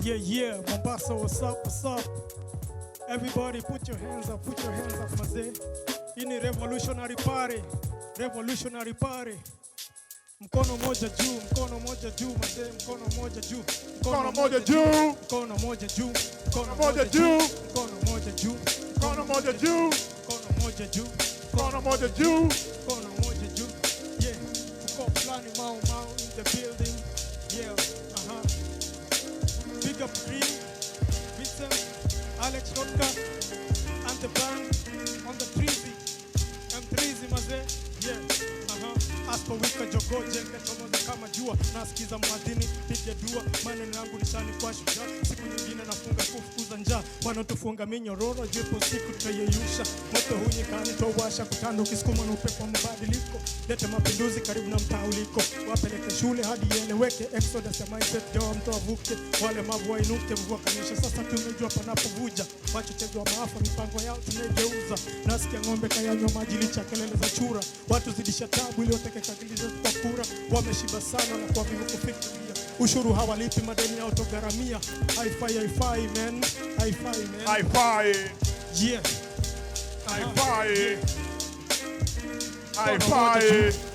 Yeah, Mombasa, what's up? Everybody put your hands up, mazee. Hii ni revolutionary party. Mkono moja juu, mazee, mkono moja juu. Mkono moja juu. Mkono moja juu. Mkono moja juu. Mkono moja juu. Mkono moja juu. Mkono moja juu. Mkono moja juu. Mkono moja juu. Yeah, uko flani mau in the building. Yeah, Big up Green, Vincent, Alex Rotka, and the band on the 3Z. M3Z mazee. Yeah, Aspa wika jogoje ngechomoza kama jua. Nasikiza mwadhini piga dua. Maneno yangu nishani kwa shujaa. Siku nyingine nafunga kufukuza njaa. Wanotufunga minyororo jipo siku tutayeyusha. Moto hunyikani towasha kutanda ukisukuma na upepo mabadiliko. Lete mapinduzi karibu na mtaa uliko. Wapeleke shule hadi ieleweke. Exodus ya mindset jawa mtu avuke. Wale mavu wainuke mvua kanisha. Sasa tumejua panapovuja. Wachochezi wa maafa mipango yao tumegeuza. Nasikia ng'ombe kayanywa maji licha kelele za chura. Watu zidisha tabu ili wateke kakiliza kwa kura. Wameshiba sana na kwa vivu kufikiria. Ushuru hawalipi madeni yao togaramia. Hi-fi man. Yeah. Hi-fi.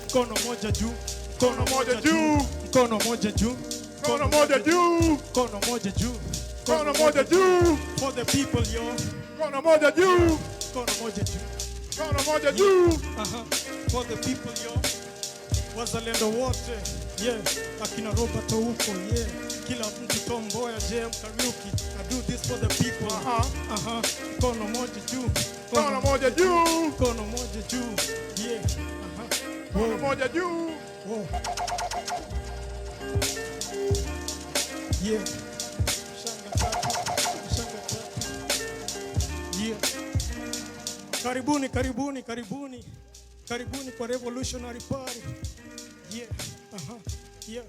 Mkono moja juu. Mkono moja juu. Mkono moja juu. Mkono moja juu. Mkono moja juu. Mkono moja juu. For the people yo. Mkono moja juu. Mkono moja juu. Mkono moja juu. For the people yo. Wazalendo wote. Yeah, akina Robert huko. Yeah, kila mtu tomboya JM Kariuki. I do this for the people. Mkono moja juu. Mkono moja juu. Mkono moja juu. Yeah. Mkono moja juu. Yeah. Shanga tatu. Yeah. Karibuni kwa revolutionary party. Yeah. Yeah.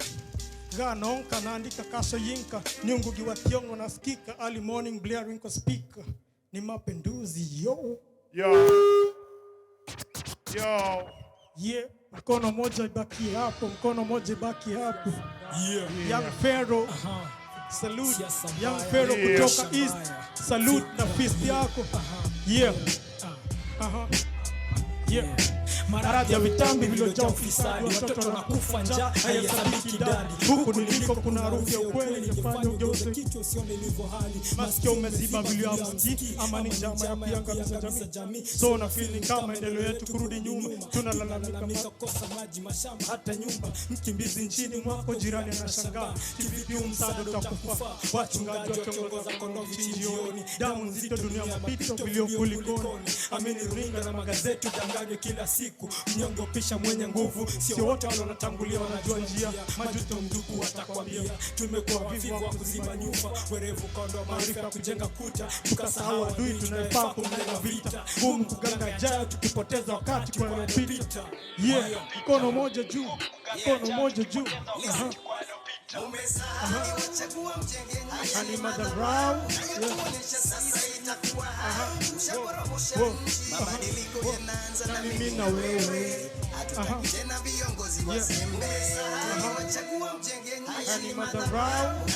Ganonka naandika kaso yinka. Nyungugi wa Thiongo nasikika. Early morning blaring kwa speaker. Ni mapinduzi yo. Yeah. Mkono moja ibaki hapo. Yeah. Young Pharaoh. Salute. Young Pharaoh kutoka East. Salute na fist yako. Yeah. Yeah. Maradhi ya vitambi vilojaa ufisadi. Watoto wanakufa njaa hayahesabiki idadi. Huku niliko kuna harufu ya ukweli. Nifanya ugeuze kichwa usione ilivyo hali. Masikio umeziba vilio hamsikii. Ama ni njama ya kuiangamiza jamii. So na feeling kama endeleo yetu kurudi nyuma. Tunalalamika kosa maji mashamba hata nyumba. Mkimbizi nchini mwako jirani anashangaa. Kivipi msaada utakufa. Wachungaji wakiongoza kondoo chinjioni. Damu nzito dunia mapito vilio kulikoni. Amini runinga na magazeti utangaje kila siku. Mnyongo pisha mwenye nguvu. Sio wote wanatangulia wanajua njia. Majuto mduku watakwambia. Tumekuwa vivu wa kuzima nyufa. Werevu kondo maarifa ya kujenga kuta. Tukasahau adui tunayefaa kumlenga vita. Gumu kuganga jaya tukipoteza wakati kwa yanapita. Yeah, mkono moja juu. Mkono moja juu. Wachagua mjenge Ani madharau. mabadiliko yanaanza na mimi na wewe. Hatutaki tena viongozi wazembe. Wachagua mjenge Ani madharau.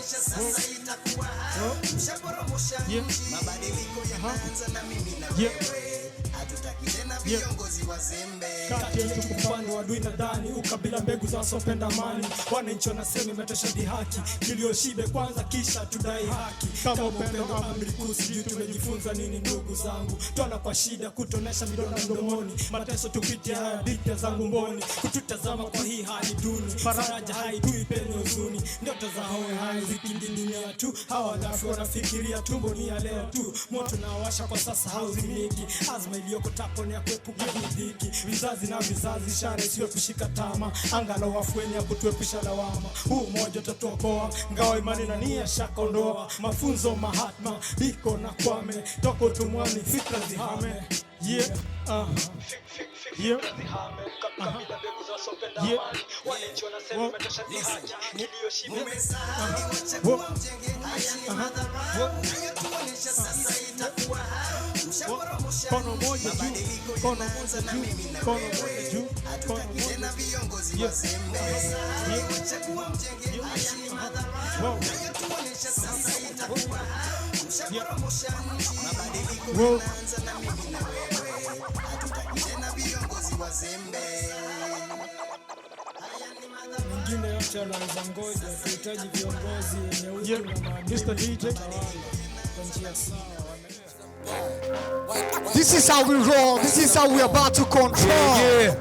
sasa itakuwa ushaporomosha mabadiliko yanaanza na mimi na wewe. Hatutaki tena viongozi wazembe. Kati yetu kupanda wadui na dani. Ukabila mbegu za wasopenda amani. Wananchi wanasema imetosha haki. Tulioshibe kwanza kisha tudai haki. Kama upendo amri kuu sijui tumejifunza nini ndugu zangu. Twana kwa shida kutonesha vidonda mdomoni. Mateso tupitia haya bidya zangu mboni. Kututazama kwa hii hali duni. Faraja haidui penye huzuni. Ndoto za hoe hai zikindidimia tu. Hawa lafu wanafikiria tumbo ni ya leo tu. Moto na washa kwa sasa hauzimiki. Azma iliyoko tapo ni ya kuepuka dhiki. Vizazi na vizazi ishara isiyo kushika tama. Angalau wafueni ya kutuepusha lawama. Huu moja utatuokoa. Ngao imani na nia shaka ondoa. Mafunzo Mahatma Biko na Kwame. Toka utumwani fikra zihame. Yeah. Yeah. Wachagua mjenge ni madharau. Tuonyesha sasa itakuwa Kono moja juu. Kono moja juu. Kono moja juu. Hatutaki tena viongozi wazembe. Wachagua mjenge ni madharau. Ushaporomosha nchi, mabadiliko yanaanza na mimi na wewe. Hatutaki tena viongozi wazembe. Mengine yote yanaanza ngoja, tunahitaji viongozi wenye utu na maadili. Mr. DJ kwa njia sawa. This is how we roll. This is how we about to control. Yeah.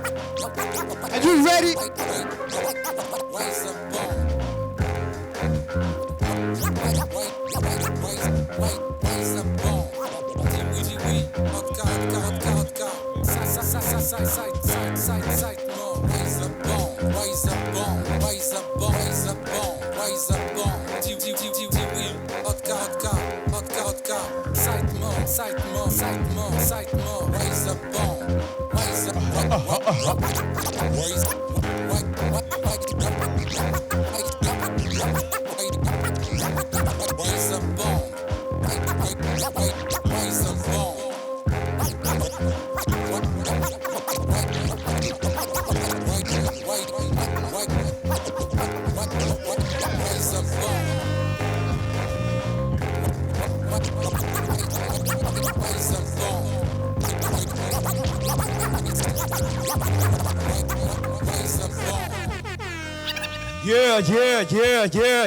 Are you ready?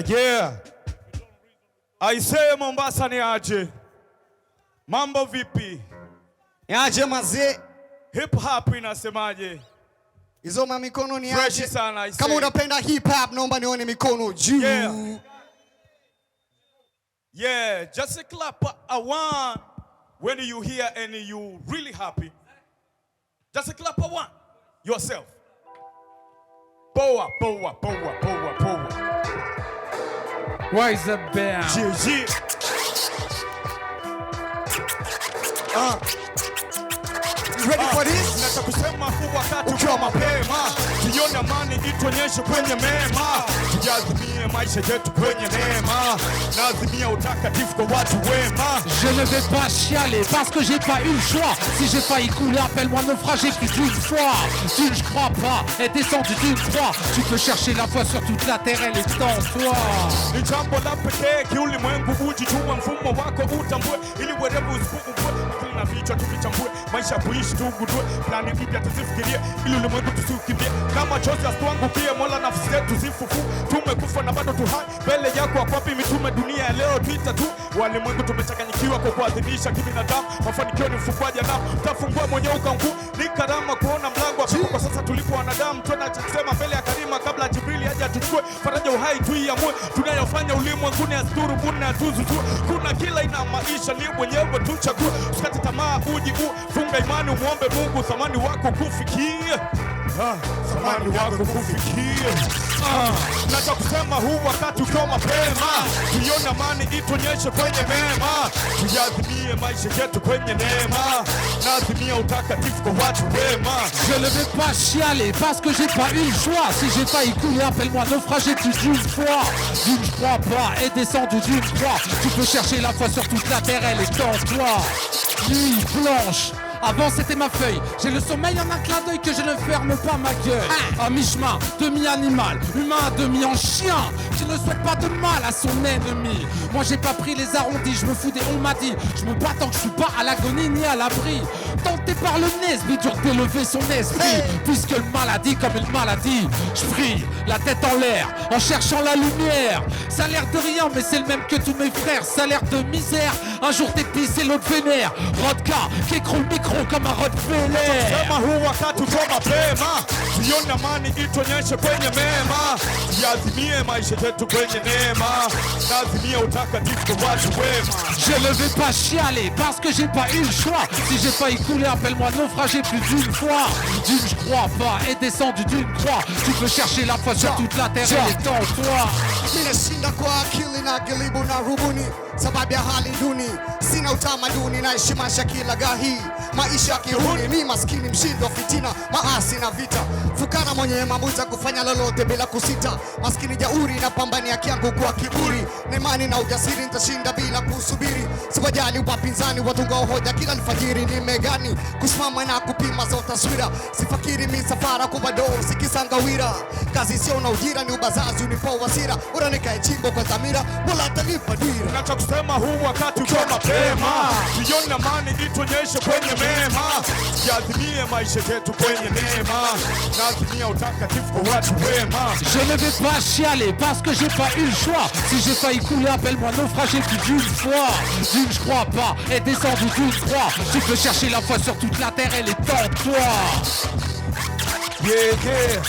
Yeah. Aisee Mombasa ni aje? Mambo vipi? Aje mazee. Hip hop inasemaje? Hizo mikono ni Fresh aje? sana aisee. Kama unapenda hip hop naomba nione mikono juu. Yeah, just a clap a one when you hear and you really happy. Just a clap a one yourself. Power. Wise up down. GG. You ready for this? Nataka kusema huu wakati ukiwa mapema, jioni amani ituonyeshe kwenye mema, tujazimie maisha yetu kwenye neema, nazimia utakatifu kwa watu wema. Je ne vais pas chialer parce que j'ai pas eu le choix. Si j'ai failli couler, appelle-moi naufragé plus d'une fois. Tu ne crois pas, est descendu d'une croix. Tu peux chercher la foi sur toute la terre, elle est en toi. Ni jambo la pekee kiulimwengu ujijua mfumo wako utambue, ili werevu usipuukwe, akili na vichwa tuvichambue, maisha kuishi tugundue, plani mpya tuzifikirie, ili ulimwengu tusiukimbie, kama chozi asituangukie, Mola nafsi zetu zifufu, tumekufa na bado tuhai, mbele yako wakwapi mitume, dunia ya leo tuita tu, walimwengu tumechanganyikiwa kwa kuadhimisha kibinadamu, mafanikio ni mfukwaji adamu, utafungua mwenyewe ukaunguu, ni karama kuona mlango wa pepo kwa sasa tulipo wanadamu, tuena kusema mbele ya karima kabla Jibrili aje atuchukue, faraja uhai tuiamue, tunayofanya ulimwenguni asituru buna atuzu tu, kuna kila ina maisha ni mwenyewe tuchague, usikate tamaa uji funga imani umuombe Mungu thamani wako kufikie, thamani wako kufikie. Nataka kusema huu wakati ukiwa mapema, tuione amani ituonyeshe kwenye mema, tujazimie maisha yetu kwenye neema, nazimia utakatifu kwa watu wema. Je ne vais pas chialer parce que j'ai pas eu le choix. Si j'ai failli couler, appelle-moi naufragé plus d'une fois. Tu ne crois pas, est descendu d'une croix. Tu peux chercher la foi sur toute la terre, elle est en toi. Nuit blanche. Avant c'était ma feuille, j'ai le sommeil en un clin d'œil que je ne ferme pas ma gueule. À mi-chemin, demi-animal, humain, demi-en-chien, qui ne souhaite pas de mal à son ennemi. Moi j'ai pas pris les arrondis, je me fous des on m'a dit. Je me bats tant que je suis pas à l'agonie ni à l'abri. Tenté par le Nesby, dur d'élever son esprit. Puisque le maladie comme une maladie, je brille, la tête en l'air, en cherchant la lumière. Ça a l'air de rien mais c'est le même que tous mes frères. Ça a l'air de misère, un jour t'es pisse et l'autre vénère. Rodka, qui écroule le micro kama Rottweiler. Sema huu wakati ukiwa mapema, tuione amani ituonyeshe kwenye mema, tujazimie maisha yetu kwenye neema, nazimia utakatifu kwa watu wema. Je ne vais pas chialer parce que j'ai pas eu le choix. Si j'ai failli couler, appelle-moi naufragé plus d'une fois. Tu ne crois pas, est descendu d'une croix. Tu peux chercher la foi sur toute la terre, elle est en toi. Ninashinda kwa akili na gilibu na rubuni, sababu ya hali duni, sina utamaduni naishi maisha kila gahi, maisha kiruni, mi maskini mshindo fitina, maasi na vita, fukara mwenye maamuzi kufanya lolote bila kusita, maskini jauri na pambania kiangu kwa kiburi, na imani na ujasiri nitashinda bila kusubiri, siwajali wapinzani watunga hoja kila alfajiri, nimegani kusimama na kupima za taswira, sifakiri misafara kubado sikisangawira, kazi sio na ujira ni ubazazi unipo wasira, ura nikae chimbo kwa dhamira, wala atanipa dira. Nacha kusema huu wakati ukiwa mapema, sioni amani ituonyeshe kwenye mema, jiadhimie maisha yetu kwenye neema, na adhimia utakatifu kwa watu wema. Je ne vais pas chialer parce que j'ai pas eu le choix. Si j'ai failli couler, appelle-moi naufragé plus d'une fois. D'une je crois pas, et descendu d'une croix. Tu peux chercher la foi sur toute la terre, elle est en toi. Yeah, yeah,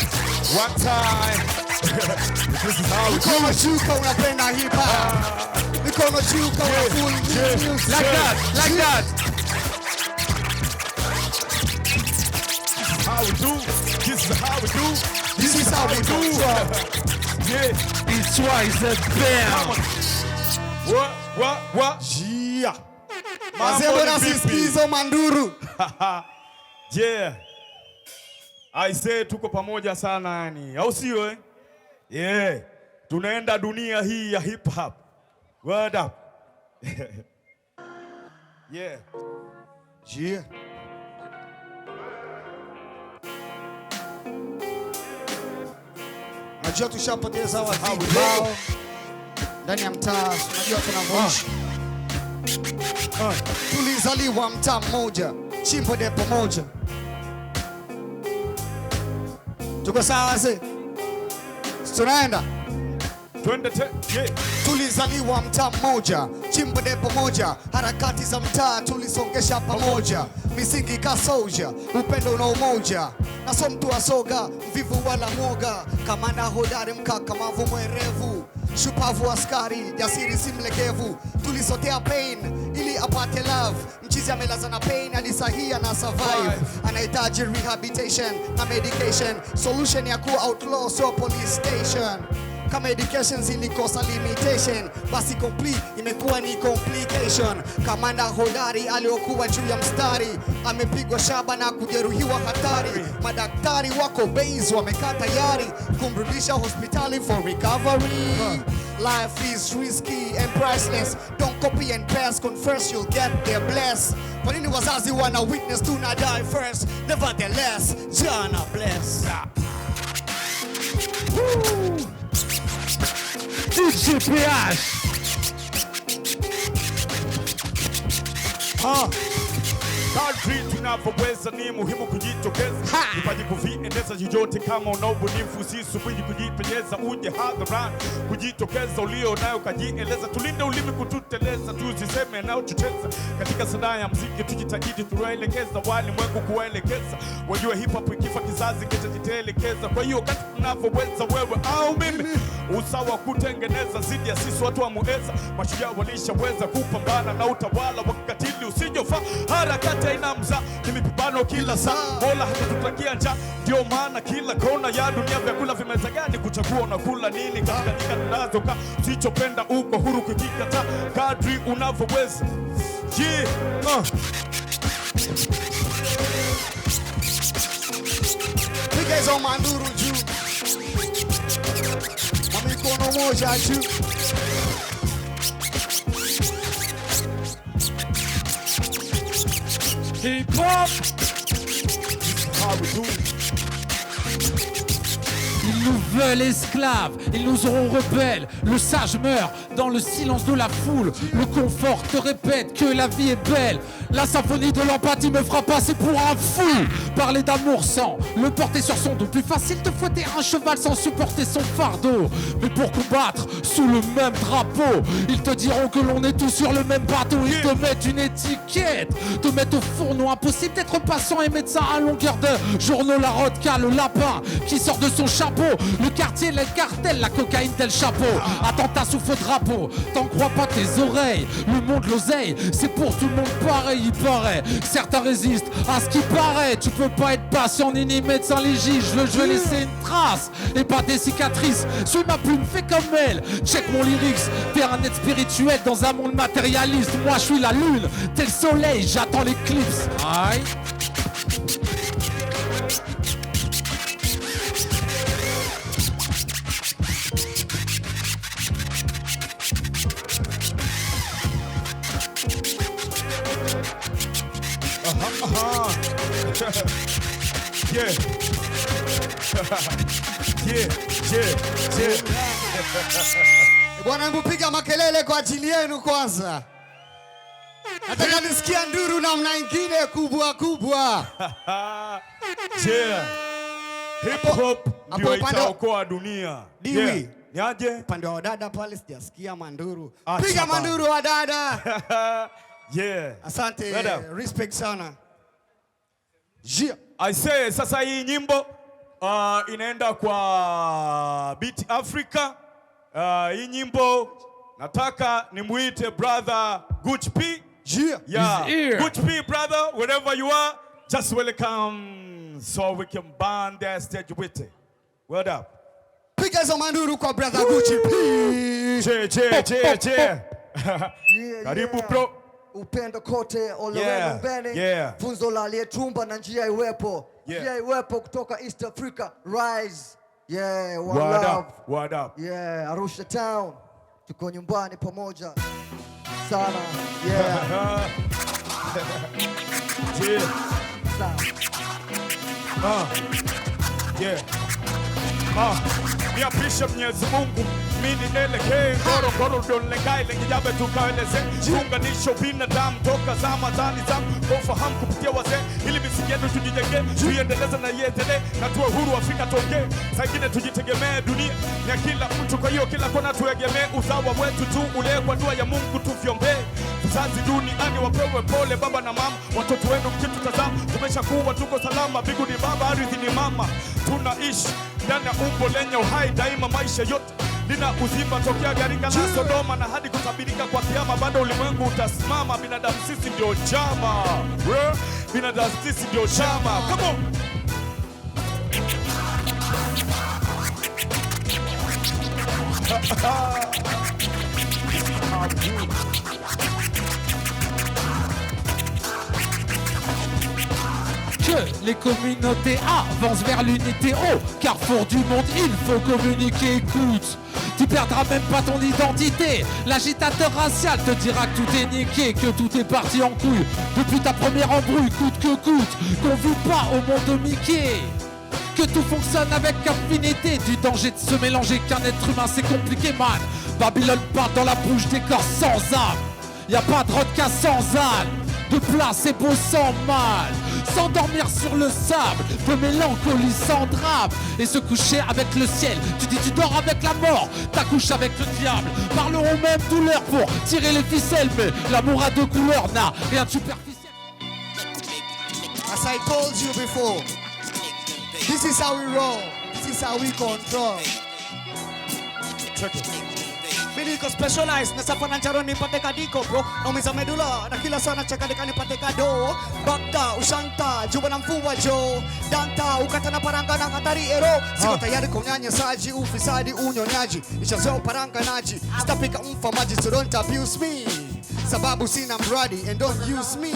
one time. This is how we do Mikono it. juu kama unapenda hip hop, mikono juu kama full music. Like that, like that. How we do. This is how we do. This is how we do. Yeah. It's why it's a Come bam. on. What? Yeah. Mambo Mazembo ni na vipi? sisikizo manduru. Yeah. I say tuko pamoja sana yani. Au sio eh? Yeah. Tunaenda dunia hii ya hip hop. Word up. Yeah. Yeah. Najua tushapoteza wazee wao ndani ya mtaa, unajua tunavyoishi. Tulizaliwa mtaa mmoja, chimbo depo moja. Tuko sawa wazee? Tunaenda. Twende yeah. Tulizaliwa mtaa mmoja, chimbo depo moja, harakati za mtaa tulisongesha pamoja, misingi ka soja, upendo na umoja, na so mtu asoga, mvivu wala mwoga, kamanda hodari mkakamavu mwerevu, shupavu askari, jasiri si mlegevu, tulisotea pain ili apate love, mchizi amelaza na pain alisahia na survive, anahitaji rehabilitation na medication, solution ya kuwa outlaw so police station. Kama education zilikosa limitation, basi complete imekuwa ni complication. Kamanda hodari aliokuwa juu ya mstari amepigwa shaba na kujeruhiwa hatari. Madaktari wako base wamekaa tayari kumrudisha hospitali for recovery. Life is risky and priceless. Don't copy and pass, confess you'll get there blessed. Kwa nini wazazi wana witness to not die first? Nevertheless, Jana bless. Woo! DJ PH. Kadri tunavyoweza ni muhimu kujitokeza, vipaji kuviendeza yoyote. Kama una ubunifu usisubiri kujipenyeza, uje hadharani kujitokeza, ulio nayo kajieleza. Tulinde ulimi kututeleza, tusiseme yanayotucheza. Katika sanaa ya muziki tujitahidi tuwaelekeza walimwengu, kuwaelekeza wajue hip hop ikifa kizazi kitajitelekeza. Kwa hiyo wakati tunavyoweza, wewe au mimi, usawa kutengeneza zidi ya sisi watu wa mueza. Mashujaa walishaweza kupambana na utawala wa kikatili usijofaa. Harakati haina mza, ni mipambano kila saa. Mola hatututakia njaa, ndio maana kila kona ya dunia vyakula vimezagani. Kuchagua unakula nini katika nyika tunazokaa, usichopenda uko huru kukikataa kadri unavyoweza. Yeah. Piga hizo manduru juu, na mikono moja juu. Hip hop. How we do. Ils nous veulent esclaves, ils nous auront rebelles. Le sage meurt dans le silence de la foule. Le confort te répète que la vie est belle. La symphonie de l'empathie me fera passer pour un fou. Parler d'amour sans le porter sur son dos. Plus facile de fouetter un cheval sans supporter son fardeau. Mais pour combattre sous le même drapeau, ils te diront que l'on est tous sur le même bateau. Ils te mettent une étiquette, te mettent au fourneau. Impossible d'être patient et médecin à longueur de journaux. La rodka, le lapin qui sort de son chapeau. Le quartier, le cartel, la cocaïne, tel chapeau. Attentat sous faux drapeau, t'en crois pas tes oreilles. Le monde, l'oseille, c'est pour tout le monde pareil, il paraît. Certains résistent à ce qui paraît. Tu peux pas être patient ni médecin légiste. Je veux laisser une trace et pas des cicatrices. Suis ma plume, fais comme elle. Check mon lyrics, t'es un être spirituel dans un monde matérialiste. Moi je suis la lune, t'es le soleil, j'attends l'éclipse. Aïe. Yeah. Yeah. Bwana, hebu piga makelele kwa ajili yenu kwanza. Nataka nisikia nduru namna ingine kubwa kubwa. Yeah. Hip hop ndio hapo upande- itaokoa dunia. Diwi. Yeah. Niaje? Upande wa dada pale sijasikia manduru. Acha Piga bana. manduru wa dada. Yeah. Asante, Madam. respect sana. Yeah. I say sasa hii nyimbo inaenda kwa Beat Africa. Hii nyimbo nataka nimuite brother Gucci P. Yeah. Yeah. He's here. Gucci P, brother, wherever you are, just welcome so we can burn the stage with it. Word up. Piga hizo manduru kwa brother Gucci P. Je. Karibu bro. Upendo kote ole Yeah, wenu mbele. yeah. Funzo la aliyetumba na njia iwepo. Yeah. Njia iwepo kutoka East Africa. Rise. Yeah, one Word love. up. Word up. Yeah, Arusha town. Tuko nyumbani pamoja. Sana. Yeah. Je. Sana. Yeah. Niapishe Mwenyezi Mungu, mimi nielekee Ngorongoro donlegai lengijabe tukaeleze unganisho binadamu toka zama kwa ufahamu kupitia wazee ili misingi yetu tujijenge tuiendeleze na iendelee na tuwe huru Afrika toke saa ingine tujitegemee dunia ya kila mtu, kwa hiyo kila kona tuegemee usawa wetu tu ule kwa dua ya Mungu tuviombee vizazi duniani wapewe pole baba na mama, watoto wenu mkitutazama tumeshakuwa tuko salama, mbingu ni baba ardhi ni mama, tunaishi ndani ya umbo lenye uhai daima, maisha yote lina uzima tokea gharika la Sodoma na hadi kutabirika kwa kiyama, bado ulimwengu utasimama. Binadamu sisi ndio chama, binadamu sisi ndio chama. Come on. Que les communautés avancent vers l'unité. Oh, carrefour du monde, il faut communiquer. Écoute, tu perdras même pas ton identité. L'agitateur racial te dira que tout est niqué, que tout est parti en couille depuis ta première embrouille, coûte que coûte, qu'on vit pas au monde de Mickey. Que tout fonctionne avec affinité, du danger de se mélanger qu'un être humain c'est compliqué man. Babylone part dans la bouche des corps sans âme. Y a pas de vodka sans âne, de place et beau sans mal. S'endormir sur le sable, de mélancolie sans drame. Et se coucher avec le ciel, tu dis tu dors avec la mort, t'accouches avec le diable. Parleront même douleur pour tirer les ficelles, mais l'amour a deux couleurs, n'a rien de superficiel. As I told you before, this is how we roll, this is how we control. Check it. Mimi niko specialized na safana njaro nipate kadiko bro. Naumiza medula na kila sana chakadeka nipate kado. Bakta, ushanta, juba na mfuwa jo. Danta, ukata na paranga na hatari ero. Siko tayari kwa unyanyasaji, ufisadi, unyonyaji. Nishazeo paranga naji. Sitapika mfamaji, so don't abuse me. Sababu sina mradi and don't use me.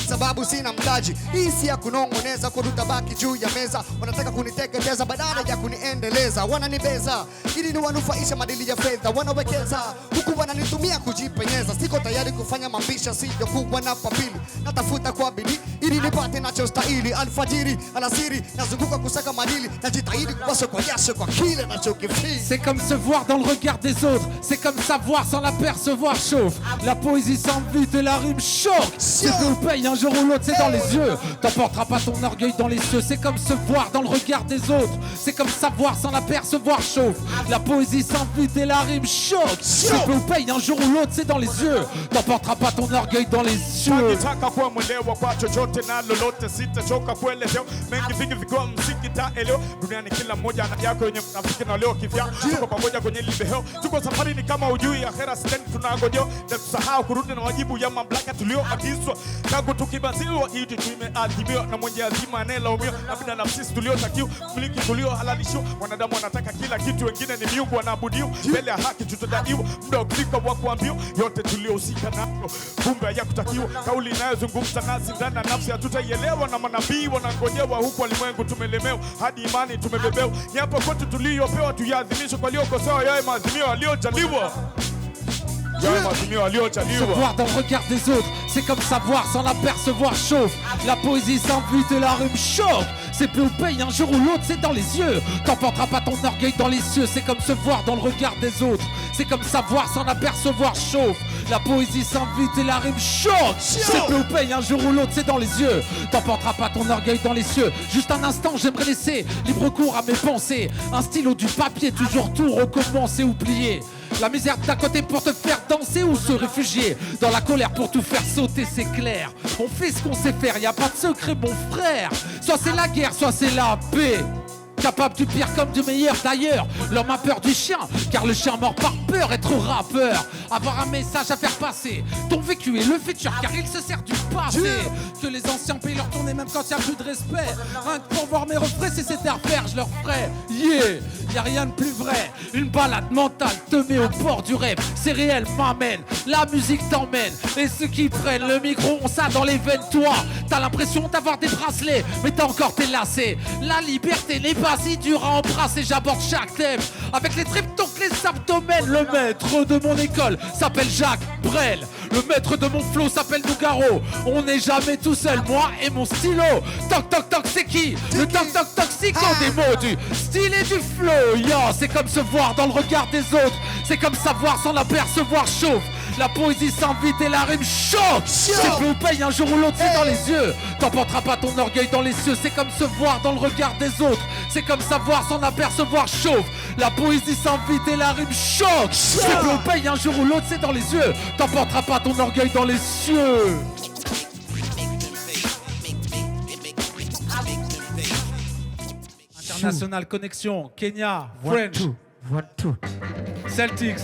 Sababu sina mtaji, hii si ya kunongoneza, kurutabaki juu ya meza. Wanataka kuniteketeza badala ya kuniendeleza. Wananibeza ili niwanufaisha madili ya fedha. Wanawekeza huku wananitumia kujipenyeza. Siko tayari kufanya mambisha, sivyo kuwa na papili. Natafuta kwa bidii ili nipate nachostahili. Alfajiri, alasiri, nazunguka kusaka madili. Najitahidi kuwasha kwa jasho kwa kile nachokifili. C'est comme se voir dans le regard des autres. C'est comme savoir sans l'apercevoir chauffe. La poésie sans but et la rime choque. C'est que le paye un jour ou l'autre, c'est dans les yeux. T'emporteras pas ton orgueil dans les cieux. C'est comme se voir dans le regard des autres. C'est comme savoir sans l'apercevoir chauffe. La poésie sans but et la rime choque. C'est que le paye paye un jour ou l'autre, c'est dans les yeux. T'emporteras pas ton orgueil dans les cieux. Nitaka kuwa mwelewa kwa chochote na lolote, sitachoka kuelezea mengi vingi vikiwa msingi taeleo. Duniani kila mmoja ana yako yenye mnafiki na leo kivya. Tuko pamoja kwenye libeheo, tuko safari ni kama ujui akhera sidani tunangojea. Na tusahau kurudi na wajibu ya mamlaka tulioagizwa. Tangu tukibaziliwa ili tumeadhimiwa na mwenye azima anayelaumiwa. Na binadamu sisi tuliotakiwa miliki tuliohalalishiwa. Wanadamu wanataka kila kitu, wengine ni miungu wanaabudiwa. Mbele ya haki tutadaiwa, muda ukifika wa kuambiwa yote tuliohusika nayo kumbe hayakutakiwa. Kauli inayozungumza nasi ndani ya nafsi hatutaielewa, na manabii wanangojewa huku walimwengu tumelemewa, hadi imani tumebebewa. Ni hapo kwetu tuliyopewa tuyaadhimishe kwa waliokosewa, yawe maazimio waliojaliwa. Se voir dans le regard des autres, c'est comme savoir sans l'apercevoir chauffe. La poésie s'invite et la rime chauffe. C'est peu ou paye un jour ou l'autre, c'est dans les yeux. T'emporteras pas ton orgueil dans les cieux. C'est comme se voir dans le regard des autres. C'est comme savoir sans l'apercevoir chauffe. La poésie s'invite et la rime chauffe. C'est peu ou paye un jour ou l'autre, c'est dans les yeux. T'emporteras pas ton orgueil dans les cieux. Juste un instant, j'aimerais laisser libre cours à mes pensées. Un stylo, du papier, toujours tout recommencer, oublier. La misère d'un côté pour te faire danser ou se réfugier. Dans la colère pour tout faire sauter, c'est clair. On fait ce qu'on sait faire, y a pas de secret mon frère. Soit c'est la guerre, soit c'est la paix. Capable du pire comme du meilleur d'ailleurs. L'homme a peur du chien, car le chien mord par peur. Être rappeur, avoir un message à faire passer. Ton vécu est le futur, car il se sert du passé. Que les anciens payent leur tournée même quand il n'y a plus de respect. Rien que pour voir mes refrains, si c'était à refaire, je leur ferais. Yeah, y a rien de plus vrai. Une balade mentale te met au bord du rêve. C'est réel, m'amène, la musique t'emmène. Et ceux qui prennent le micro ont ça dans les veines. Toi, t'as l'impression d'avoir des bracelets, mais t'as encore tes lacets. La liberté n'est pas si dur à embrasser, j'aborde chaque thème avec les tripes, donc les abdomens. Le maître de mon école s'appelle Jacques Brel. Le maître de mon flow s'appelle Nougaro. On n'est jamais tout seul, moi et mon stylo. Toc toc toc, c'est qui? Le toc toc toxico des mots, du style et du flow. Yo, c'est comme se voir dans le regard des autres. C'est comme savoir sans l'apercevoir chauffe. La poésie s'invite et la rime choque. C'est peu ou paye un jour ou l'autre, c'est dans les yeux. T'emporteras pas ton orgueil dans les cieux. C'est comme se voir dans le regard des autres. C'est comme savoir sans apercevoir chauffe. La poésie s'invite et la rime choque. C'est peu ou paye un jour ou l'autre, c'est dans les yeux. T'emporteras pas ton orgueil dans les cieux. International Connexion, Kenya, French, Celtics,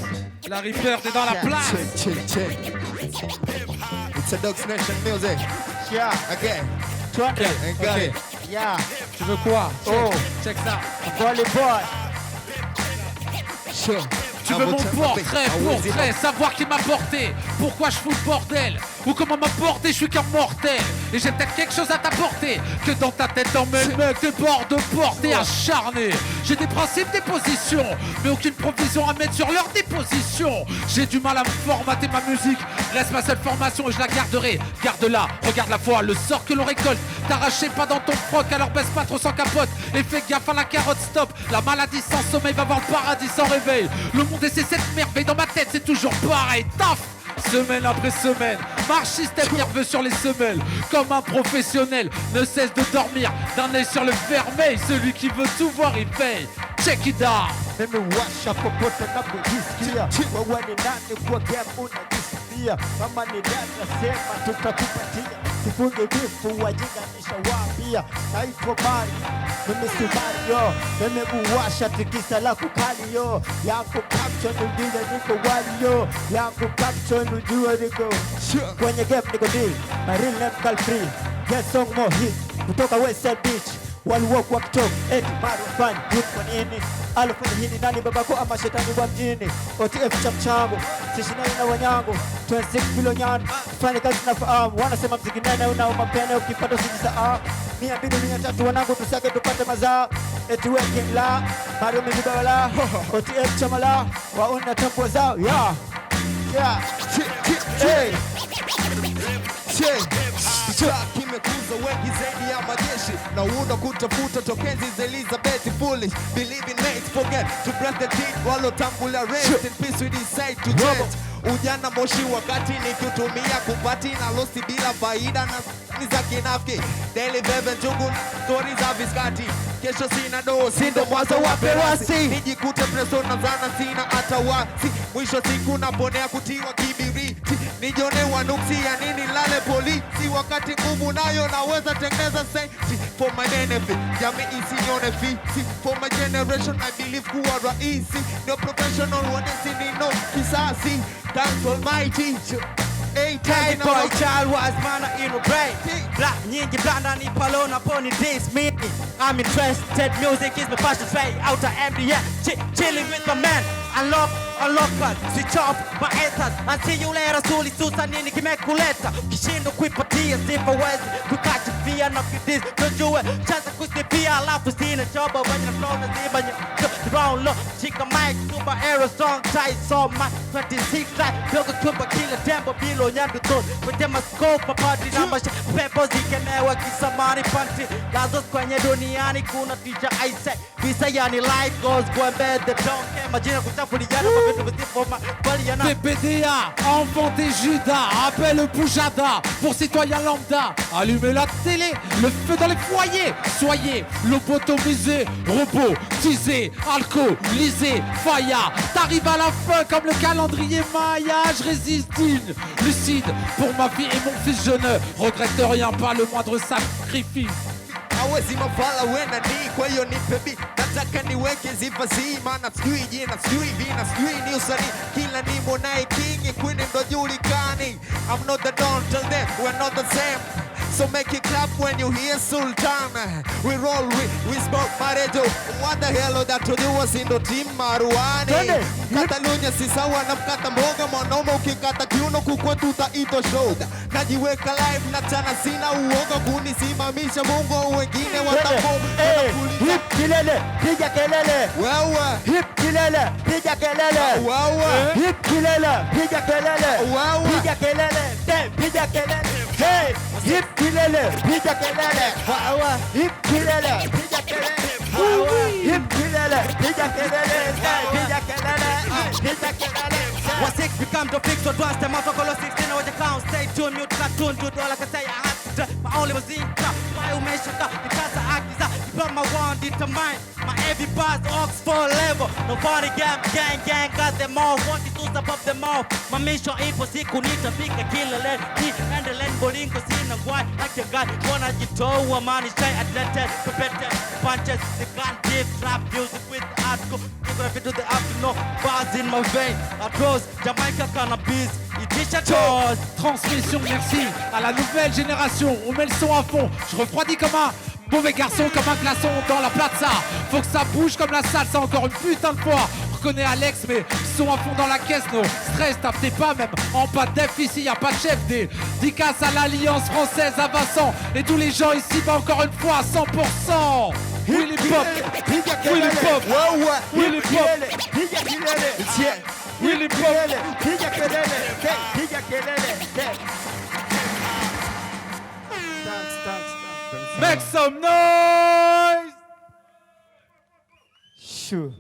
la Reaper est dans la place. It's a Dogs Nation music. Yeah. Again. Okay. And got it. Yeah. Tu veux quoi? Oh. Check ça. Volleyball. Sure. Tu veux mon portrait, savoir qui m'a porté, pourquoi je fous le bordel, ou comment m'apporter, je suis qu'un mortel. Et j'ai peut-être quelque chose à t'apporter, que dans ta tête t'emmène mec, t'es bord de portée acharné. J'ai des principes, des positions, mais aucune provision à mettre sur leur déposition. J'ai du mal à me formater ma musique, reste ma seule formation et je la garderai. Garde-la, regarde la foi, le sort que l'on récolte. T'arrachez pas dans ton froc, alors baisse pas trop sans capote. Et fais gaffe à la carotte, stop. La maladie sans sommeil va voir le paradis sans réveil. Le monde et c'est cette merveille dans ma tête, c'est toujours pareil, taf. Semaine après semaine, marche système nerveux sur les semelles. Comme un professionnel, ne cesse de dormir d'un œil sur le vermeil. Celui qui veut tout voir, il paye. Check it out. Nimewasha popote napojisikia, wewe ni nani kwa game unajisikia? Kama ni dada sema tutakupatia, tufunge bifu wajinga nishawaambia. Naitwa Mari, mimi si Mario, nimewasha tikisa la kukali yo. Yangu caption ujue niko wali yo, yangu caption ujue niko kwenye game niko deal. My real name Cal Free, get song more hit kutoka Westside Beach. Waliwoku wakitoka eti Mario fani yuko kwa nini? Alifanya hini nani babako ama shetani wa mjini? OTF cha mchango, sishinani na wanyango 26 kilo nyani, fanya kazi na fahamu. Wanasema mziki nene unao mapene, ukipata usijisahau. 200 300 wanangu tusake tupate mazao. Eti weke la Mario mizigo la OTF cha mala waona tampo zao. Yeah. Yeah. Hey. Kimekuza wengi zaidi ya majeshi na uunda kutafuta tokezi za Elizabeth foolish believe in mates forget to breath the deed walotangulia rest in peace we decide to change ujana moshi wakati nikitumia kupati na losi bila faida na ni za kinafiki daily bebe njungu na stories za viskati kesho sina do, sindo mwanzo wa perasi. Nijikute preso na zana sina hata wasi. Mwisho siku naponea kutiwa kibiriti. Nijone wanuksi ya nini lale polisi. Wakati ngumu nayo naweza tengeneza safety. For my benefit, jamii isinione fiti. For my generation I believe kuwa rahisi. No professional wanesi ni no kisasi. Thanks Almighty. Hey boy, child was man in a brain. Black nyingi blanda ni palona pony this me. I'm interested, music is my passion, straight out of MDF. Chilling with my man, unlock, switch off my answers. And see you later, suli susa nini kimekuleta. Kishindo kuipatia sifa wezi, kukachi via na kudis. Tujue, chance kusipia alafu sina choba. When you flow na ziba nye, round low. Chika mic, super aero strong tight. So my 26 life, yoga kupa kila tempo bilo nyandu ton. Kutema scope, mapati na masha. Pepo zikemewa kisamani panti. Lazos kwenye duniani kuna teacher I say. Visa yani life goes go bed the don't care. Majina kuchafu lijana mabetu visi for my bali yana. PPDA, enfant des Judas, appelle Poujada pour citoyens lambda. Allumez la télé, le feu dans les foyers. Soyez lobotomisés, robotisés, alcoolisés, faya. T'arrives à la fin comme le calendrier Maya. Je résiste digne, lucide pour ma vie et mon fils. Je ne regrette rien, pas le moindre sacrifice. Hawezi mafala wena ni kwa hiyo nipe beat. Nataka niweke zifasi maana sijui jina sijui vina sijui ni usani. Kila nimo nae king queen ndo julikani. I'm not the don, tell them we're not the same. So make it clap when you hear Sultan. We roll, we smoke marejo. What the hell that to do was in the team maruani. Katalunya si sawa na mkata mboga. Mwanaume ukikata kiuno kukwetu utaitwa shoulder. Najiweka live na chana sina uoga. Kunisimamisha Mungu wengine watapo. Hip kilele, piga kelele. Wewe. Hip kilele, piga kelele. Wewe. Hip kilele, piga kelele. Wewe. Piga kelele, piga kelele. Hey, hip kilele, piga kelele. Hip kilele, piga kelele. Hip kilele, piga kelele. Piga kelele, piga kelele. What six become the fix or dance them out of color 16 or the count. Stay tuned, mute cartoon, do all I can say. I have to my only was in top. My umesha ka, because I act is up. You put my one determine. My every bars, Oxford level. Nobody gang, got them all. Want to above them all. My mission impossible, need to pick a killer, let me and the land bolingo scene and why like your guy. Wanna you toe a man is try athletic, competitive punches. They can't give trap music with hardcore. You're gonna fit to the afternoon, bars in my vein. Across Jamaica cannabis. Transmission, merci à la nouvelle génération. On met le son à fond. Je refroidis comme un mauvais garçon, comme un glaçon dans la plaza. Faut que ça bouge comme la salsa encore une putain de fois. Reconnais Alex, mais son à fond dans la caisse. No stress, tapez pas même en pas de def. Ici y a pas de chef. Dédicace à l'Alliance française à Vincent et tous les gens ici. Bah encore une fois 100%. Willy Pop, Willy Pop, Willy Pop, Willy Pop. Make some noise. Sure.